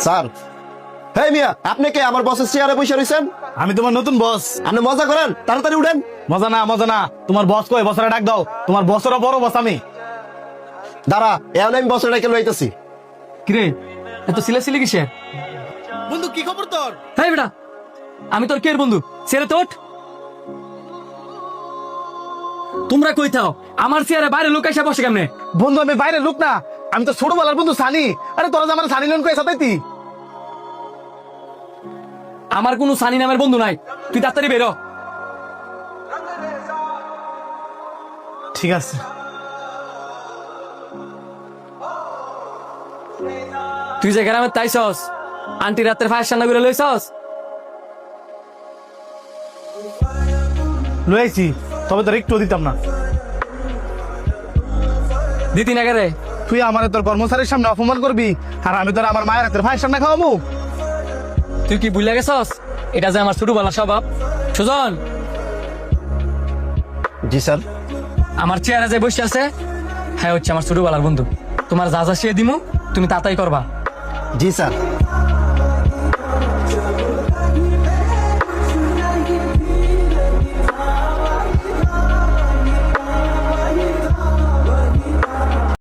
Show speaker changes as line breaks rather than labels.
Sir, হেই মিয়া, আপনি কে আমার বসের চেয়ারে বসে রয়েছেন?
আমি তোমার নতুন বস।
আপনি মজা করেন, তাড়াতাড়ি উঠেন।
মজা না, মজা না। তোমার বস কই? বসরে ডাক দাও। তোমার বসেরও বড় বস আমি।
দাঁড়া, এখন আমি বসে ডেকে লইতেছি।
কিরে এত সিলাসিলি কিসের?
বন্ধু কি খবর তোর?
হ্যাঁ বেটা, আমি তোর কের বন্ধু? ছেড়ে তোট। তোমরা কই থাও? আমার চেয়ারে বাইরে লোক এসে বসে কেমনে?
বন্ধু আমি বাইরে লোক না, আমি তো ছোটবেলার বন্ধু সানি। আরে তোরা যে আমার সানি লোন কই সাথে?
আমার কোনো সানি নামের বন্ধু নাই, তুই তাড়াতাড়ি বেরো।
ঠিক আছে।
তুই যে গ্রামে তাইছস, আন্টি রাতের ফায়ার সান্না করে লইছস?
লইছি, তবে তোর একটু দিতাম না।
দিতি না কেরে?
তুই আমার তোর কর্মচারীর সামনে অপমান করবি, আর আমি তোর আমার মায়ের হাতের ফায়ার সামনে খাওয়াবো?
তুই কি ভুলে গেছস এটা যে আমার ছোটবেলার স্বভাব? সুজন,
জি স্যার।
আমার চেয়ারে যে বসে আছে হ্যাঁ হচ্ছে আমার ছোটবেলার বন্ধু। তোমার যা যা শিয়ে দিমু তুমি তাতাই করবা।
জি স্যার।